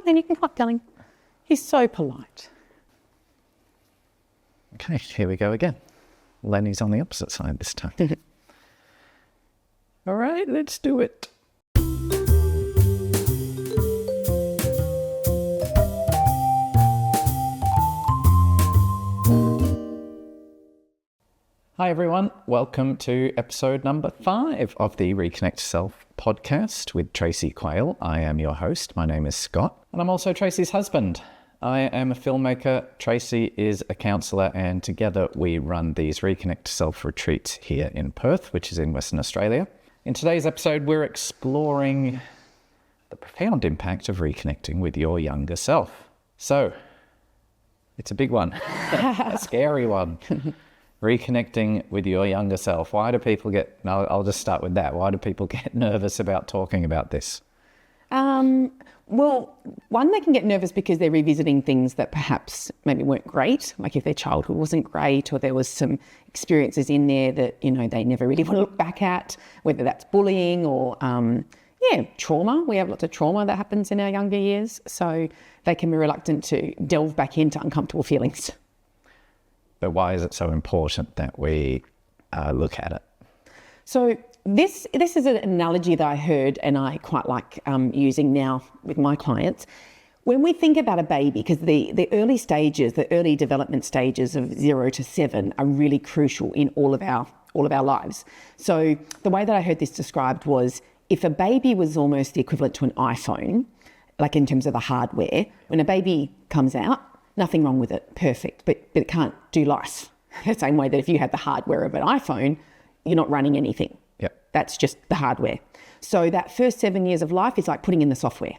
on then, you can come up, darling. He's so polite. Okay, here we go again. Lenny's on the opposite side this time. All right, let's do it. Hi everyone, welcome to episode number 5 of the Reconnect Self podcast with Tracey Quayle. I am your host. My name is Scott, and I'm also Tracey's husband. I am a filmmaker, Tracey is a counsellor, and together we run these Reconnect Self retreats here in Perth, which is in Western Australia. In today's episode, we're exploring the profound impact of reconnecting with your younger self. So, it's a big one, a scary one. Reconnecting with your younger self. Why do people I'll just start with that. Why do people get nervous about talking about this? Well, one, they can get nervous because they're revisiting things that perhaps maybe weren't great, like if their childhood wasn't great or there was some experiences in there that, they never really want to look back at, whether that's bullying or, trauma. We have lots of trauma that happens in our younger years, so they can be reluctant to delve back into uncomfortable feelings. But why is it so important that we look at it? So this is an analogy that I heard and I quite like using now with my clients. When we think about a baby, because the early stages, the early development stages of 0 to 7 are really crucial in all of our lives. So the way that I heard this described was, if a baby was almost the equivalent to an iPhone, like in terms of the hardware, when a baby comes out, nothing wrong with it, perfect, but it can't do life. The same way that if you had the hardware of an iPhone, you're not running anything. Yep. That's just the hardware. So that first 7 years of life is like putting in the software,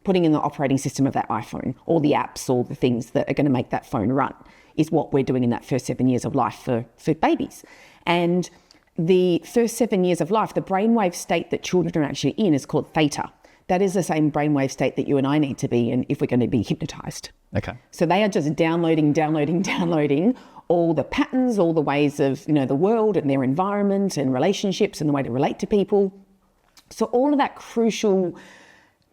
putting in the operating system of that iPhone, all the apps, all the things that are going to make that phone run is what we're doing in that first 7 years of life for babies. And the first 7 years of life, the brainwave state that children are actually in is called theta. That is the same brainwave state that you and I need to be in if we're going to be hypnotized. Okay. So they are just downloading all the patterns, all the ways of, the world and their environment and relationships and the way to relate to people. So all of that crucial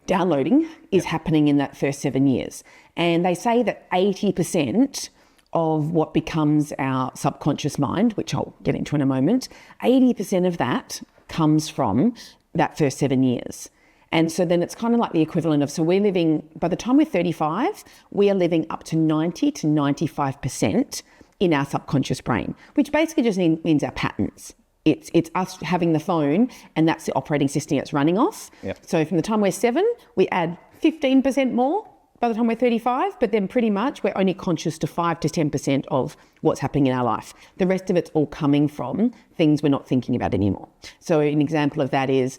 downloading is happening in that first 7 years. And they say that 80% of what becomes our subconscious mind, which I'll get into in a moment, 80% of that comes from that first 7 years. And so then it's kind of like the equivalent of, so we're living, by the time we're 35, we are living up to 90 to 95% in our subconscious brain, which basically just means our patterns. It's us having the phone and that's the operating system it's running off. Yep. So from the time we're 7, we add 15% more by the time we're 35, but then pretty much we're only conscious to 5 to 10% of what's happening in our life. The rest of it's all coming from things we're not thinking about anymore. So an example of that is,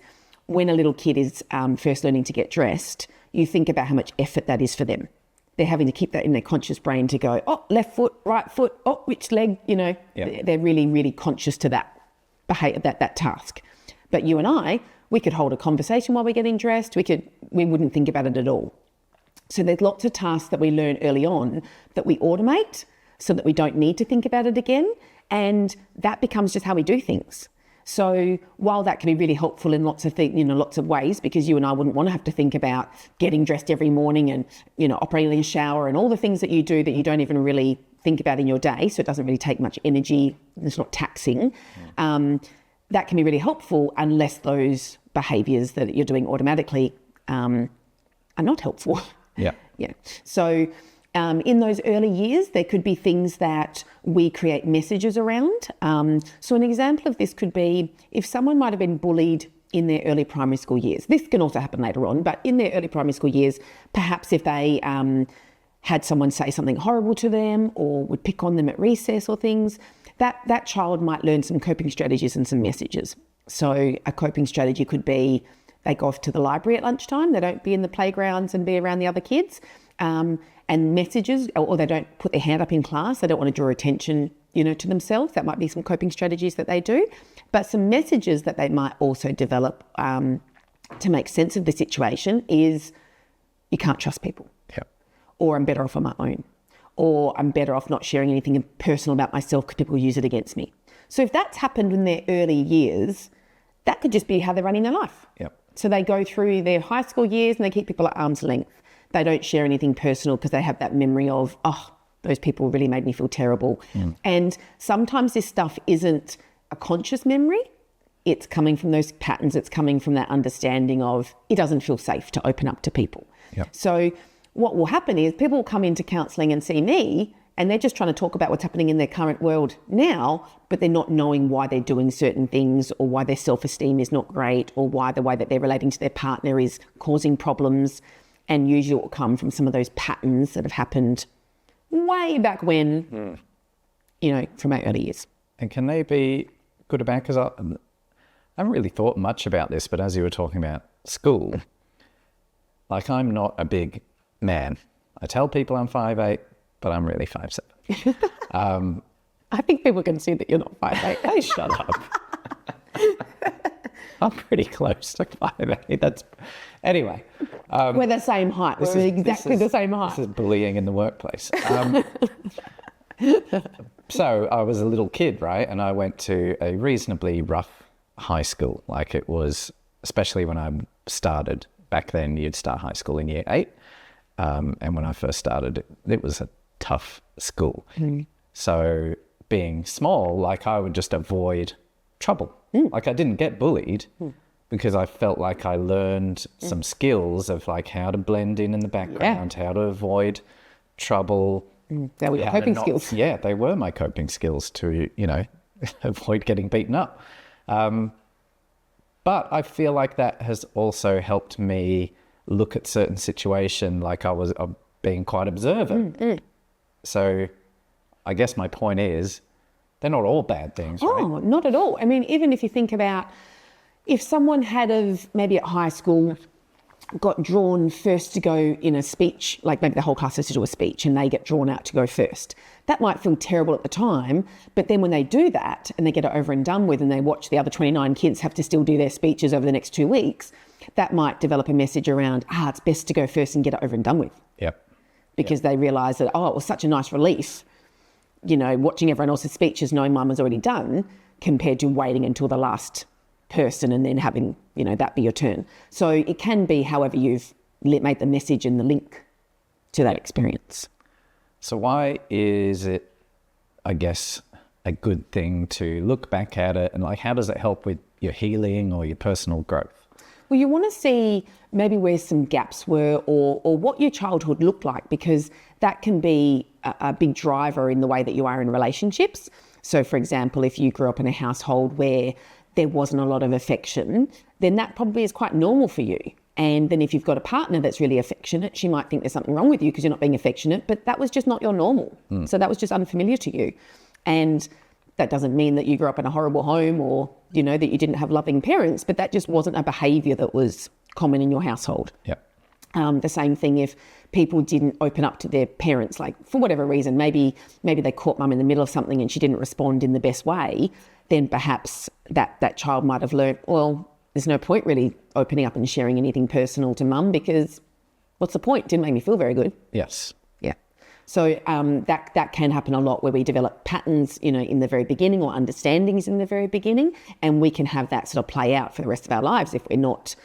when a little kid is first learning to get dressed, you think about how much effort that is for them. They're having to keep that in their conscious brain to go, oh, left foot, right foot, oh, which leg, Yep. They're really, really conscious to that behavior, that task. But you and I, we could hold a conversation while we're getting dressed. We wouldn't think about it at all. So there's lots of tasks that we learn early on that we automate so that we don't need to think about it again. And that becomes just how we do things. So while that can be really helpful in lots of lots of ways, because you and I wouldn't want to have to think about getting dressed every morning and, operating a shower and all the things that you do that you don't even really think about in your day. So it doesn't really take much energy. It's not taxing. That can be really helpful unless those behaviors that you're doing automatically are not helpful. Yeah. Yeah. So in those early years, there could be things that we create messages around. So an example of this could be if someone might have been bullied in their early primary school years. This can also happen later on, but in their early primary school years, perhaps if they had someone say something horrible to them or would pick on them at recess or things, that child might learn some coping strategies and some messages. So a coping strategy could be they go off to the library at lunchtime, they don't be in the playgrounds and be around the other kids. And messages, or they don't put their hand up in class, they don't want to draw attention, to themselves. That might be some coping strategies that they do. But some messages that they might also develop to make sense of the situation is, you can't trust people. Yep. Or I'm better off on my own. Or I'm better off not sharing anything personal about myself because people use it against me. So if that's happened in their early years, that could just be how they're running their life. Yep. So they go through their high school years and they keep people at arm's length. they don't share anything personal because they have that memory of, oh, those people really made me feel terrible. And sometimes this stuff isn't a conscious memory. It's coming from those patterns. It's coming from that understanding of it doesn't feel safe to open up to people. Yep. So what will happen is people will come into counselling and see me and they're just trying to talk about what's happening in their current world now, but they're not knowing why they're doing certain things or why their self-esteem is not great or why the way that they're relating to their partner is causing problems. And usually it will come from some of those patterns that have happened way back when, you know, from our early years. And can they be good or bad? Because I haven't really thought much about this, but as you were talking about school, like I'm not a big man. I tell people I'm 5'8", but I'm really 5'7". I think people can see that you're not 5'8". Hey, shut up. I'm pretty close to 5'8". That's anyway. We're the same height. We're exactly the same height. This is bullying in the workplace. So I was a little kid, right? And I went to a reasonably rough high school. Like it was, especially when I started back then, you'd start high school in year 8. And when I first started, it was a tough school. So being small, like I would just avoid trouble. Like I didn't get bullied because I felt like I learned some skills of like how to blend in the background, how to avoid trouble. They were your coping skills. Yeah, they were my coping skills to, you know, avoid getting beaten up. But I feel like that has also helped me look at certain situation like I was being quite observant. So I guess my point is they're not all bad things, right? Oh, not at all. I mean, even if you think about if someone had maybe at high school got drawn first to go in a speech, like maybe the whole class has to do a speech and they get drawn out to go first. That might feel terrible at the time, but then when they do that and they get it over and done with and they watch the other 29 kids have to still do their speeches over the next 2 weeks, that might develop a message around, it's best to go first and get it over and done with. Yep. Because they realise that, it was such a nice relief, you know, watching everyone else's speeches, knowing mine was already done, compared to waiting until the last person and then having, you know, that be your turn. So it can be however you've made the message and the link to that experience. So why is it, I guess, a good thing to look back at it and like how does it help with your healing or your personal growth? Well, you want to see maybe where some gaps were or what your childhood looked like, because that can be a big driver in the way that you are in relationships. So, for example, if you grew up in a household where there wasn't a lot of affection, then that probably is quite normal for you. And then if you've got a partner that's really affectionate, she might think there's something wrong with you because you're not being affectionate, but that was just not your normal. So that was just unfamiliar to you. And that doesn't mean that you grew up in a horrible home or, you know, that you didn't have loving parents, but that just wasn't a behaviour that was common in your household. Yep. The same thing if people didn't open up to their parents, like for whatever reason, maybe they caught mum in the middle of something and she didn't respond in the best way, then perhaps that child might have learned, well, there's no point really opening up and sharing anything personal to mum because what's the point? It didn't make me feel very good. Yes. Yeah. So that can happen a lot where we develop patterns, you know, in the very beginning or understandings in the very beginning, and we can have that sort of play out for the rest of our lives if we're not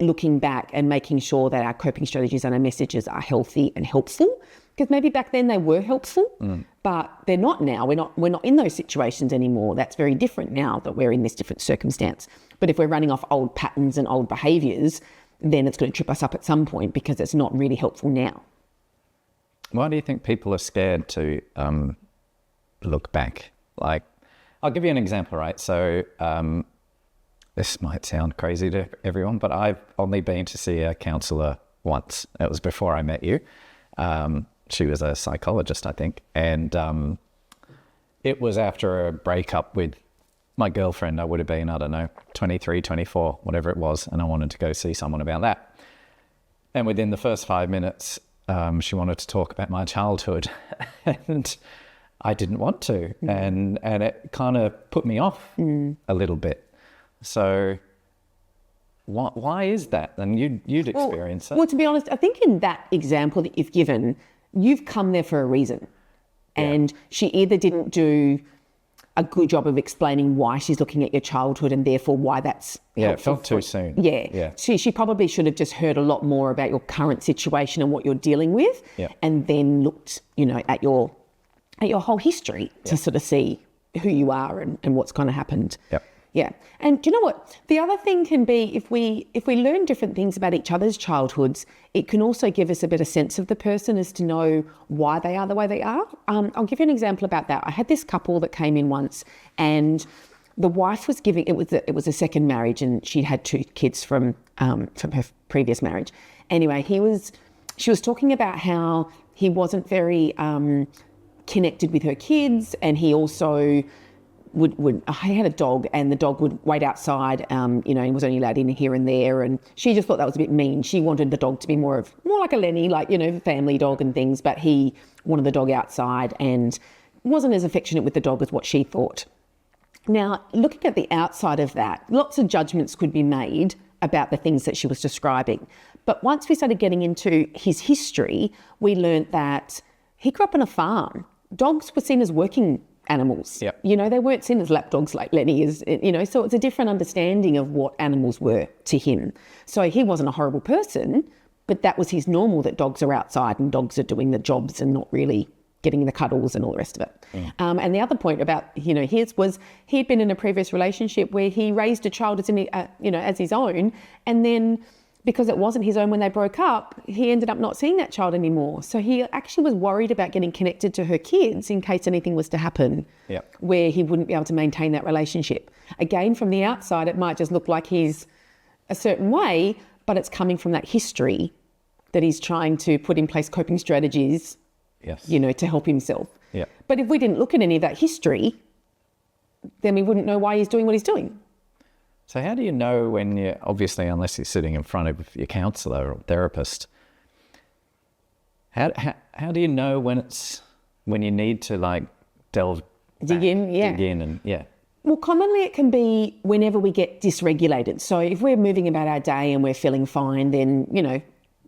looking back and making sure that our coping strategies and our messages are healthy and helpful. Because maybe back then they were helpful, but they're not now. We're not in those situations anymore. That's very different now that we're in this different circumstance. But if we're running off old patterns and old behaviours, then it's going to trip us up at some point because it's not really helpful now. Why do you think people are scared to look back? Like, I'll give you an example, right? So this might sound crazy to everyone, but I've only been to see a counsellor once. It was before I met you. She was a psychologist, I think. And it was after a breakup with my girlfriend. I would have been, I don't know, 23, 24, whatever it was. And I wanted to go see someone about that. And within the first 5 minutes, she wanted to talk about my childhood. And I didn't want to. And it kind of put me off a little bit. So why is that? And you'd experience it. Well, to be honest, I think in that example that you've given, you've come there for a reason. And she either didn't do a good job of explaining why she's looking at your childhood and therefore why that's Yeah, it felt too soon. Yeah. She probably should have just heard a lot more about your current situation and what you're dealing with, and then looked, at your whole history to sort of see who you are and what's kind of happened. Yep. Yeah. And do you know what? The other thing can be if we learn different things about each other's childhoods, it can also give us a better sense of the person as to know why they are the way they are. I'll give you an example about that. I had this couple that came in once, and the wife was giving, it was a second marriage, and she'd had 2 kids from her previous marriage. Anyway, she was talking about how he wasn't very connected with her kids, and he also he had a dog, and the dog would wait outside, and was only allowed in here and there, and she just thought that was a bit mean. She wanted the dog to be more like a Lenny, like, family dog and things, but he wanted the dog outside and wasn't as affectionate with the dog as what she thought. Now, looking at the outside of that, lots of judgments could be made about the things that she was describing. But once we started getting into his history, we learned that he grew up on a farm. Dogs were seen as working animals. Yep. They weren't seen as lap dogs like Lenny is, so it's a different understanding of what animals were to him. So he wasn't a horrible person, but that was his normal, that dogs are outside and dogs are doing the jobs and not really getting the cuddles and all the rest of it. And the other point about, his was he'd been in a previous relationship where he raised a child as his own, and then because it wasn't his own when they broke up, he ended up not seeing that child anymore. So he actually was worried about getting connected to her kids in case anything was to happen where he wouldn't be able to maintain that relationship. Again, from the outside, it might just look like he's a certain way, but it's coming from that history that he's trying to put in place coping strategies, to help himself. Yeah. But if we didn't look at any of that history, then we wouldn't know why he's doing what he's doing. So how do you know when you're, obviously, unless you're sitting in front of your counsellor or therapist, how do you know when you need to dig in and Well, commonly it can be whenever we get dysregulated. So if we're moving about our day and we're feeling fine, then,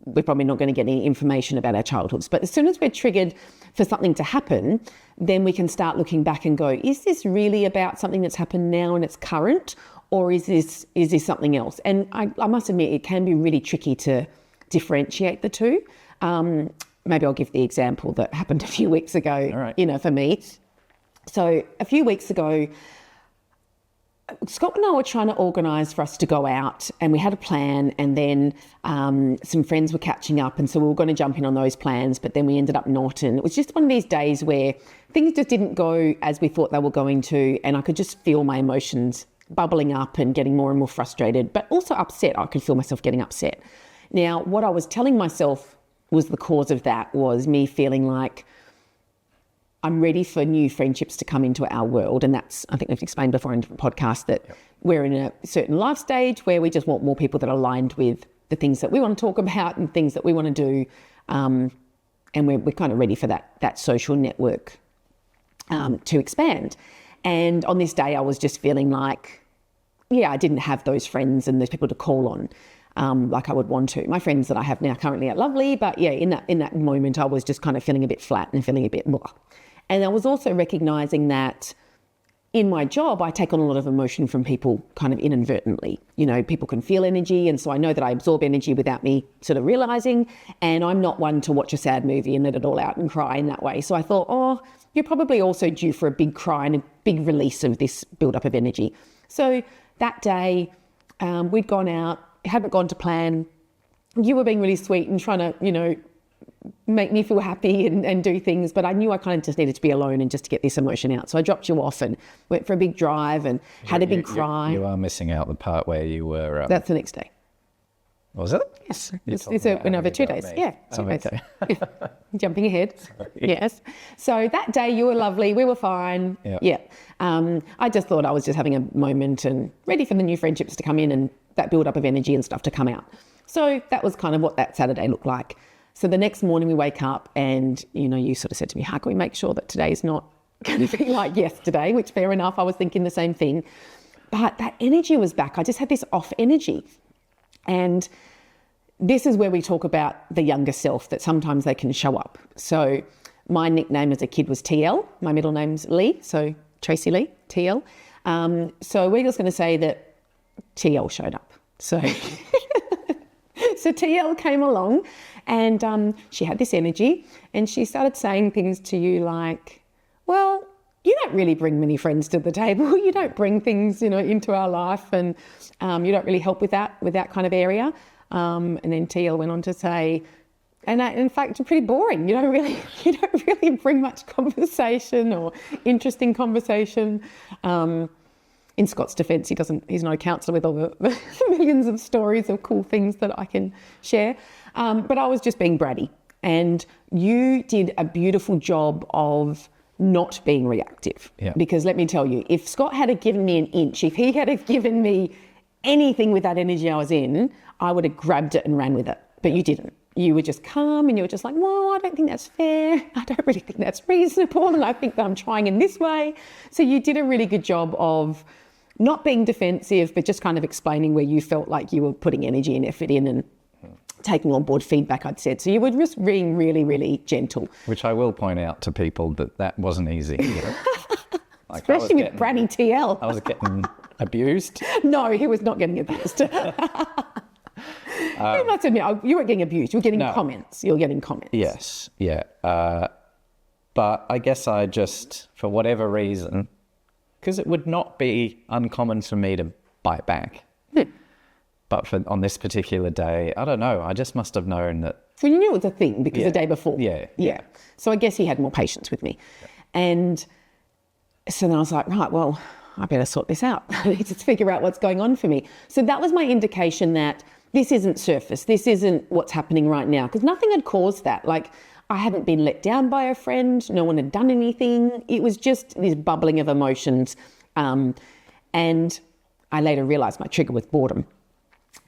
we're probably not going to get any information about our childhoods. But as soon as we're triggered for something to happen, then we can start looking back and go, is this really about something that's happened now and it's current? Or is this something else? And I must admit, it can be really tricky to differentiate the two. Maybe I'll give the example that happened a few weeks ago, All right. For me. So a few weeks ago, Scott and I were trying to organise for us to go out, and we had a plan, and then some friends were catching up, and so we were going to jump in on those plans, but then we ended up not. And it was just one of these days where things just didn't go as we thought they were going to, and I could just feel my emotions bubbling up and getting more and more frustrated, but also upset. I could feel myself getting upset. Now, what I was telling myself was the cause of that was me feeling like I'm ready for new friendships to come into our world. And that's, I think we've explained before in different podcasts, that we're in a certain life stage where we just want more people that are aligned with the things that we want to talk about and things that we want to do. And we're kind of ready for that social network to expand. And on this day, I was just feeling like, I didn't have those friends and those people to call on like I would want to. My friends that I have now currently are lovely, but in that moment, I was just kind of feeling a bit flat and feeling a bit blah. And I was also recognising that in my job, I take on a lot of emotion from people kind of inadvertently. People can feel energy, and so I know that I absorb energy without me sort of realising, and I'm not one to watch a sad movie and let it all out and cry in that way. So I thought, you're probably also due for a big cry and a big release of this build-up of energy. So that day, we'd gone out, it hadn't gone to plan. You were being really sweet and trying to, make me feel happy and do things, but I knew I kind of just needed to be alone and just to get this emotion out. So I dropped you off and went for a big drive and had a big cry. You are missing out the part where you were... That's the next day. Was it? Yes. It's over 2 days. Yeah. Okay. Jumping ahead. Yes. So that day you were lovely. We were fine. Yeah. I just thought I was just having a moment and ready for the new friendships to come in and that build up of energy and stuff to come out. So that was kind of what that Saturday looked like. So the next morning we wake up and, you sort of said to me, how can we make sure that today's not going to be like yesterday, which fair enough. I was thinking the same thing. But that energy was back. I just had this off energy. And this is where we talk about the younger self, that sometimes they can show up. So my nickname as a kid was TL. My middle name's Lee, so Tracey Lee. TL. So we're just going to say that TL showed up. So, so TL came along and she had this energy and she started saying things to you like, well, you don't really bring many friends to the table. You don't bring things, into our life, and you don't really help with that kind of area. And then TL went on to say, and in fact, you're pretty boring. You don't really bring much conversation or interesting conversation. In Scott's defence, he's not a counsellor with all the millions of stories of cool things that I can share. But I was just being bratty, and you did a beautiful job of not being reactive. Yeah. Because let me tell you, if Scott had given me an inch, if he had given me anything with that energy I was in, I would have grabbed it and ran with it. But you didn't. You were just calm and you were just like, well, I don't think that's fair. I don't really think that's reasonable. And I think that I'm trying in this way. So you did a really good job of not being defensive, but just kind of explaining where you felt like you were putting energy and effort in and taking on board feedback I'd said. So you were just being really, really gentle. Which I will point out to people that wasn't easy. Like, especially with bratty TL. I was getting abused. No, he was not getting abused. You must admit, you weren't getting abused. You were getting comments. You were getting comments. Yes, yeah. But I guess I just, for whatever reason, because it would not be uncommon for me to bite back. But on this particular day, I don't know. I just must have known that. Well, you knew it was a thing because the day before. Yeah. So I guess he had more patience with me. Yeah. And so then I was like, right, well, I better sort this out. I need to figure out what's going on for me. So that was my indication that this isn't surface. This isn't what's happening right now, because nothing had caused that. Like, I hadn't been let down by a friend. No one had done anything. It was just this bubbling of emotions. And I later realized my trigger was boredom.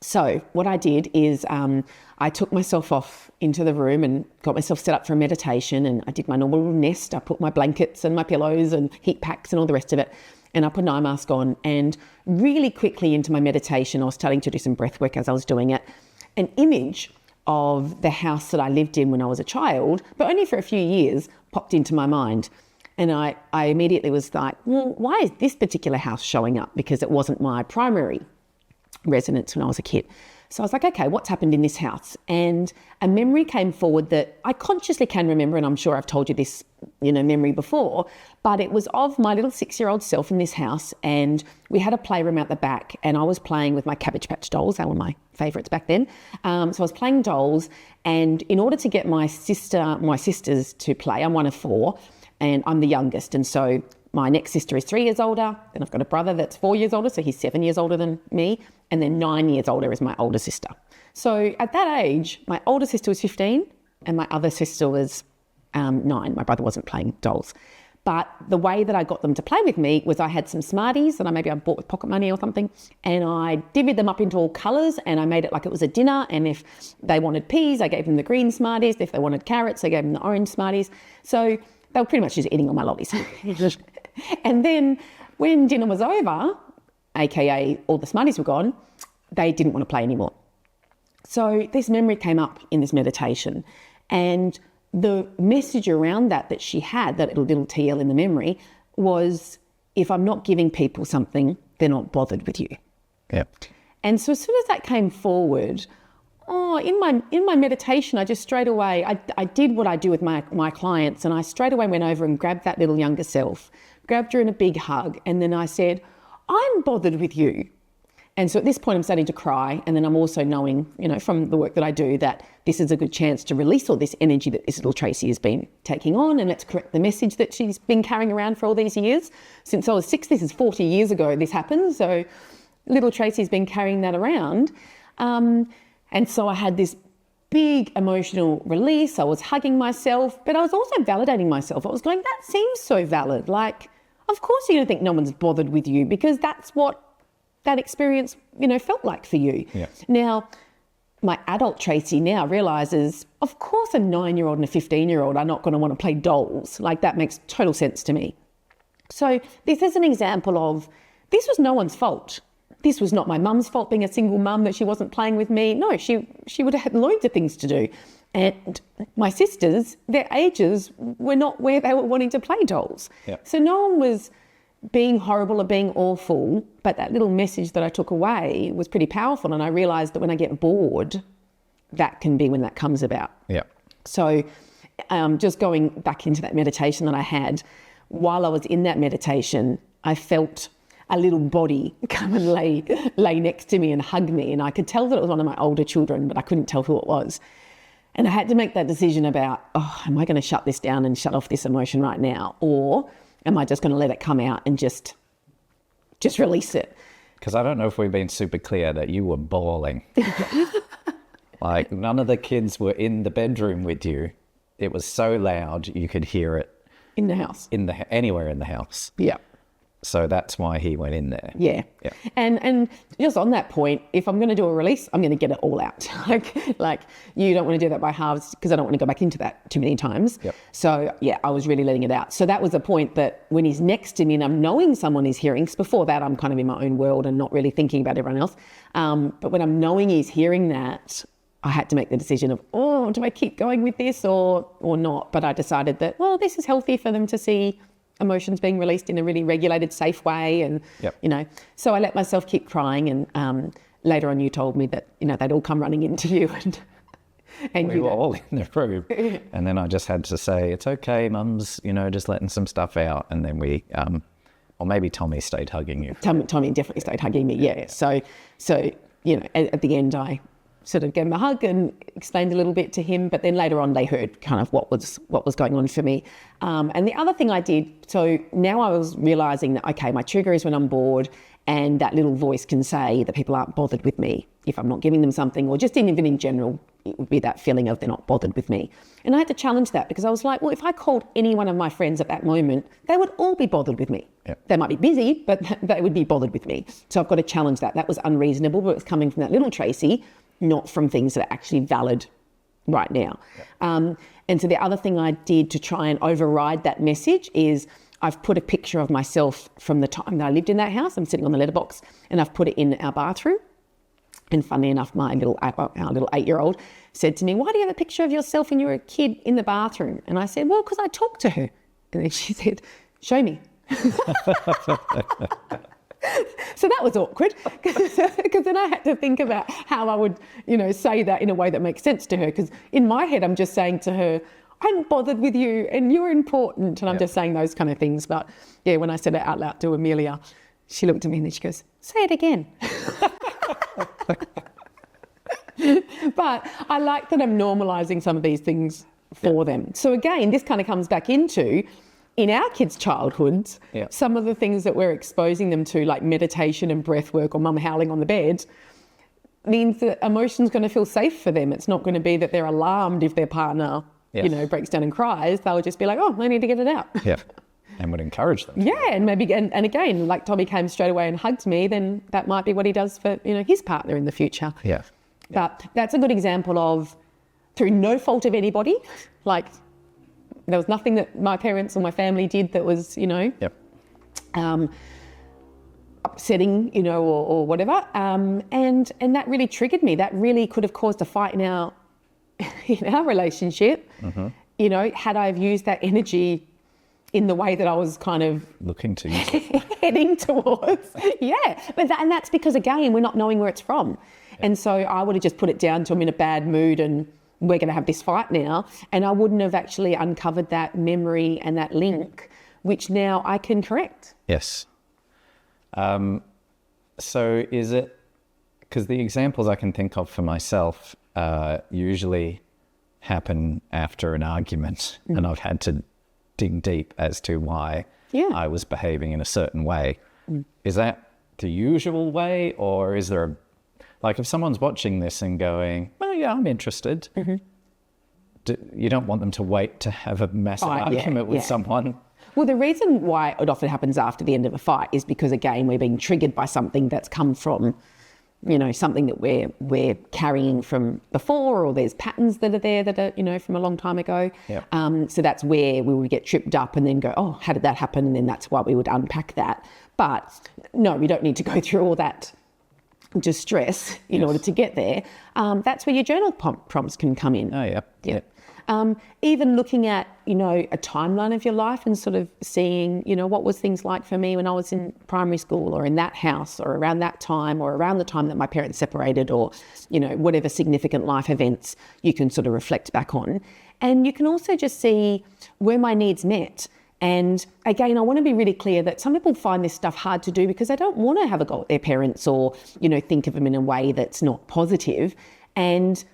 So what I did is I took myself off into the room and got myself set up for a meditation, and I did my normal little nest. I put my blankets and my pillows and heat packs and all the rest of it, and I put an eye mask on, and really quickly into my meditation, I was starting to do some breath work as I was doing it. An image of the house that I lived in when I was a child, but only for a few years, popped into my mind. And I immediately was like, well, why is this particular house showing up? Because it wasn't my primary residence when I was a kid. So I was like, okay, what's happened in this house? And a memory came forward that I consciously can remember, and I'm sure I've told you this, memory before, but it was of my little 6-year-old self in this house, and we had a playroom out the back, and I was playing with my Cabbage Patch dolls. They were my favourites back then. So I was playing dolls, and in order to get my sisters to play, I'm one of 4, and I'm the youngest, and so my next sister is 3 years older, and I've got a brother that's 4 years older, so he's 7 years older than me, and then 9 years older is my older sister. So at that age, my older sister was 15, and my other sister was 9. My brother wasn't playing dolls. But the way that I got them to play with me was I had some Smarties that I bought with pocket money or something, and I divvied them up into all colours, and I made it like it was a dinner, and if they wanted peas, I gave them the green Smarties. If they wanted carrots, I gave them the orange Smarties. So they were pretty much just eating all my lollies. And then when dinner was over, aka all the Smarties were gone, they didn't want to play anymore. So this memory came up in this meditation, and the message around that she had, that little TL in the memory, was, if I'm not giving people something, they're not bothered with you. Yeah. And so as soon as that came forward, in my meditation, I just straight away, I did what I do with my clients, and I straight away went over and grabbed that little younger self, grabbed her in a big hug, and then I said, I'm bothered with you. And so at this point I'm starting to cry, and then I'm also knowing, from the work that I do, that this is a good chance to release all this energy that this little Tracey has been taking on, and let's correct the message that she's been carrying around for all these years. Since I was 6, this is 40 years ago this happened, so little Tracey's been carrying that around. And so I had this big emotional release. I was hugging myself, but I was also validating myself. I was going, that seems so valid. Like, of course you're going to think no one's bothered with you, because that's what that experience, felt like for you. Yeah. Now, my adult Tracey now realises, of course a 9-year-old and a 15-year-old are not going to want to play dolls. Like, that makes total sense to me. So this is an example of, this was no one's fault. This was not my mum's fault, being a single mum, that she wasn't playing with me. No, she would have had loads of things to do. And my sisters, their ages were not where they were wanting to play dolls. Yeah. So no one was being horrible or being awful, but that little message that I took away was pretty powerful. And I realized that when I get bored, that can be when that comes about. Yeah. So just going back into that meditation that I had, while I was in that meditation, I felt a little body come and lay next to me and hug me. And I could tell that it was one of my older children, but I couldn't tell who it was. And I had to make that decision about, am I going to shut this down and shut off this emotion right now? Or am I just going to let it come out and just release it? Because I don't know if we've been super clear that you were bawling. Like none of the kids were in the bedroom with you. It was so loud you could hear it. In the house. Anywhere in the house. Yeah. So that's why he went in there. Yeah. And just on that point, if I'm going to do a release, I'm going to get it all out. like you don't want to do that by halves because I don't want to go back into that too many times. Yep. So yeah, I was really letting it out. So that was the point that when he's next to me and I'm knowing someone is hearing, because before that I'm kind of in my own world and not really thinking about everyone else. But when I'm knowing he's hearing that, I had to make the decision of, do I keep going with this or not? But I decided that, well, this is healthy for them to see emotions being released in a really regulated, safe way. And, so I let myself keep crying. And later on, you told me that, they'd all come running into you. And we were all in the room. And then I just had to say, it's okay, Mum's, just letting some stuff out. And then we, or maybe Tommy stayed hugging you. Tommy definitely stayed hugging me, yeah. So at the end, I sort of gave him a hug and explained a little bit to him, but then later on they heard kind of what was going on for me. And the other thing I did, so now I was realising that, okay, my trigger is when I'm bored, and that little voice can say that people aren't bothered with me if I'm not giving them something, or just even in general, it would be that feeling of they're not bothered with me. And I had to challenge that because I was like, well, if I called any one of my friends at that moment, they would all be bothered with me. Yep. They might be busy, but they would be bothered with me. So I've got to challenge that. That was unreasonable, but it was coming from that little Tracey, not from things that are actually valid right now. Yep. And so the other thing I did to try and override that message is I've put a picture of myself from the time that I lived in that house. I'm sitting on the letterbox and I've put it in our bathroom. And funnily enough, our little 8-year-old said to me, why do you have a picture of yourself when you were a kid in the bathroom? And I said, well, because I talked to her. And then she said, show me. So that was awkward because then I had to think about how I would, say that in a way that makes sense to her. Because in my head, I'm just saying to her, I'm bothered with you and you're important. And I'm just saying those kind of things. But yeah, when I said it out loud to Amelia, she looked at me and then she goes, say it again. But I like that I'm normalising some of these things for them. So again, this kind of comes back into, in our kids' childhoods, some of the things that we're exposing them to, like meditation and breath work or mum howling on the bed, means that emotion's going to feel safe for them. It's not going to be that they're alarmed if their partner, breaks down and cries. They'll just be like, oh, I need to get it out. Yeah. And would encourage them. Yeah, and maybe, and again, like Tommy came straight away and hugged me, then that might be what he does for, his partner in the future. Yeah. But that's a good example of, through no fault of anybody, like there was nothing that my parents or my family did that was, upsetting, or whatever. And that really triggered me. That really could have caused a fight in our relationship. Mm-hmm. Had I have used that energy in the way that I was kind of looking to use it. heading towards. Yeah. But that's because, again, we're not knowing where it's from. Yeah. And so I would have just put it down to I'm in a bad mood and we're going to have this fight now. And I wouldn't have actually uncovered that memory and that link, which now I can correct. Yes. So is it, because the examples I can think of for myself usually happen after an argument, and I've had to dig deep as to why I was behaving in a certain way. Is that the usual way, or is there like if someone's watching this and going, well, yeah, I'm interested, you don't want them to wait to have a massive argument with someone. Well, the reason why it often happens after the end of a fight is because, again, we're being triggered by something that's come from, something that we're carrying from before, or there's patterns that are there that are, from a long time ago. Yep. So that's where we would get tripped up and then go, oh, how did that happen? And then that's why we would unpack that. But no, we don't need to go through all that distress in order to get there, that's where your journal prompts can come in. Oh, yeah. Yeah. Even looking at, a timeline of your life and sort of seeing, what was things like for me when I was in primary school or in that house or around that time or around the time that my parents separated or, whatever significant life events you can sort of reflect back on. And you can also just see were my needs met. And again, I want to be really clear that some people find this stuff hard to do because they don't want to have a go at their parents or, think of them in a way that's not positive. And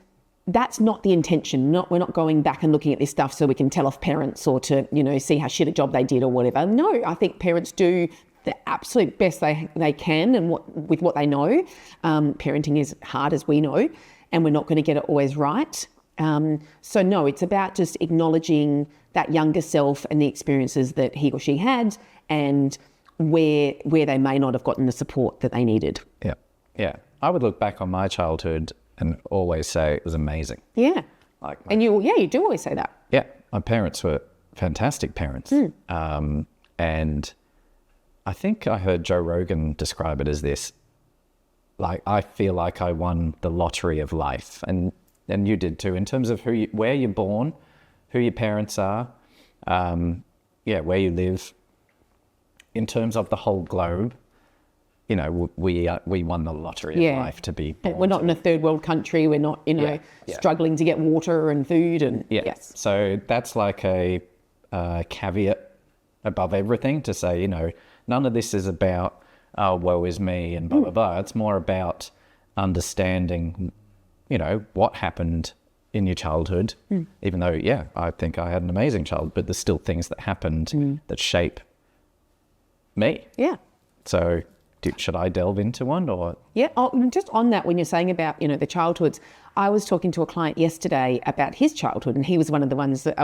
that's not the intention. We're not going back and looking at this stuff so we can tell off parents or to, see how shit a job they did or whatever. No, I think parents do the absolute best they can and with what they know. Parenting is hard, as we know, and we're not going to get it always right. So no, it's about just acknowledging that younger self and the experiences that he or she had and where they may not have gotten the support that they needed. Yeah. Yeah. I would look back on my childhood and always say it was amazing. Yeah. You do always say that. Yeah. My parents were fantastic parents. And I think I heard Joe Rogan describe it as this, like, I feel like I won the lottery of life. And you did too, in terms of where you're born, who your parents are, where you live. In terms of the whole globe, we won the lottery of life to be born. We're not in a third world country. We're not, struggling to get water and food. And yes. So that's like a caveat above everything to say, none of this is about, oh, woe is me and blah, blah, blah. It's more about understanding, what happened in your childhood, even though, I think I had an amazing childhood, but there's still things that happened that shape me. Yeah. So should I delve into one or? Yeah, just on that, when you're saying about, the childhoods, I was talking to a client yesterday about his childhood, and he was one of the ones that,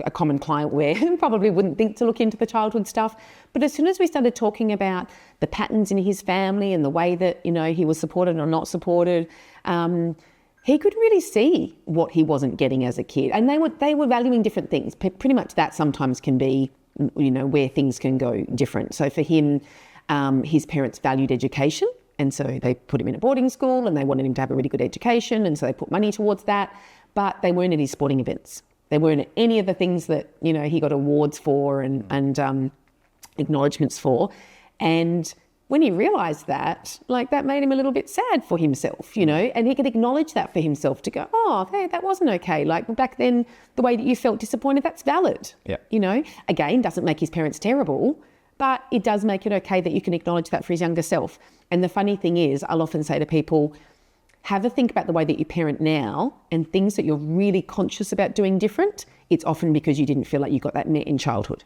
a common client where probably wouldn't think to look into the childhood stuff. But as soon as we started talking about the patterns in his family and the way that, he was supported or not supported, he could really see what he wasn't getting as a kid. And they were valuing different things. Pretty much that sometimes can be, where things can go different. So for him, his parents valued education, and so they put him in a boarding school and they wanted him to have a really good education, and so they put money towards that, but they weren't at his sporting events. They weren't at any of the things that, he got awards for and acknowledgements for. And when he realised that, that made him a little bit sad for himself, and he could acknowledge that for himself to go, oh, hey, that wasn't okay. Back then, the way that you felt disappointed, that's valid. Yeah. Again, doesn't make his parents terrible, but it does make it okay that you can acknowledge that for his younger self. And the funny thing is, I'll often say to people, have a think about the way that you parent now and things that you're really conscious about doing different. It's often because you didn't feel like you got that met in childhood.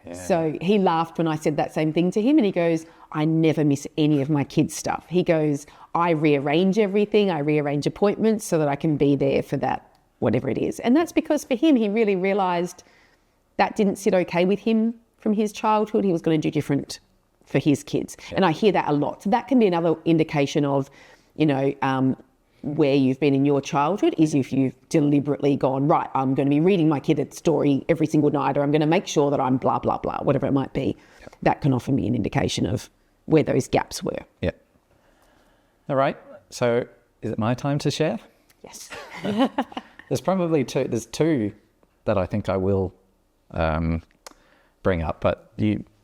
Yeah. So he laughed when I said that same thing to him, and he goes, I never miss any of my kids' stuff. He goes, I rearrange everything. I rearrange appointments so that I can be there for that, whatever it is. And that's because for him, he really realised that didn't sit okay with him from his childhood. He was going to do different for his kids. Yeah. And I hear that a lot. So that can be another indication of, where you've been in your childhood is if you've deliberately gone, right, I'm going to be reading my kid a story every single night, or I'm going to make sure that I'm blah, blah, blah, whatever it might be. Yeah. That can often be an indication of where those gaps were. Yeah. All right. So is it my time to share? Yes. There's probably two. There's two that I think I will bring up, but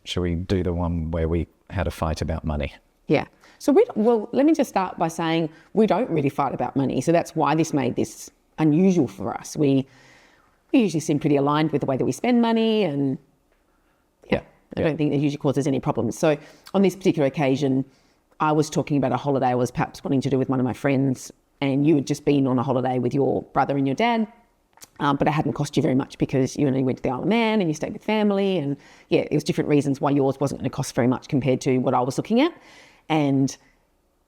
should we do the one where we had a fight about money? Yeah. So let me just start by saying we don't really fight about money. So that's why this made this unusual for us. We usually seem pretty aligned with the way that we spend money, and I don't think it usually causes any problems. So on this particular occasion, I was talking about a holiday I was perhaps wanting to do with one of my friends, and you had just been on a holiday with your brother and your dad, but it hadn't cost you very much because you only went to the Isle of Man and you stayed with family, and it was different reasons why yours wasn't going to cost very much compared to what I was looking at. And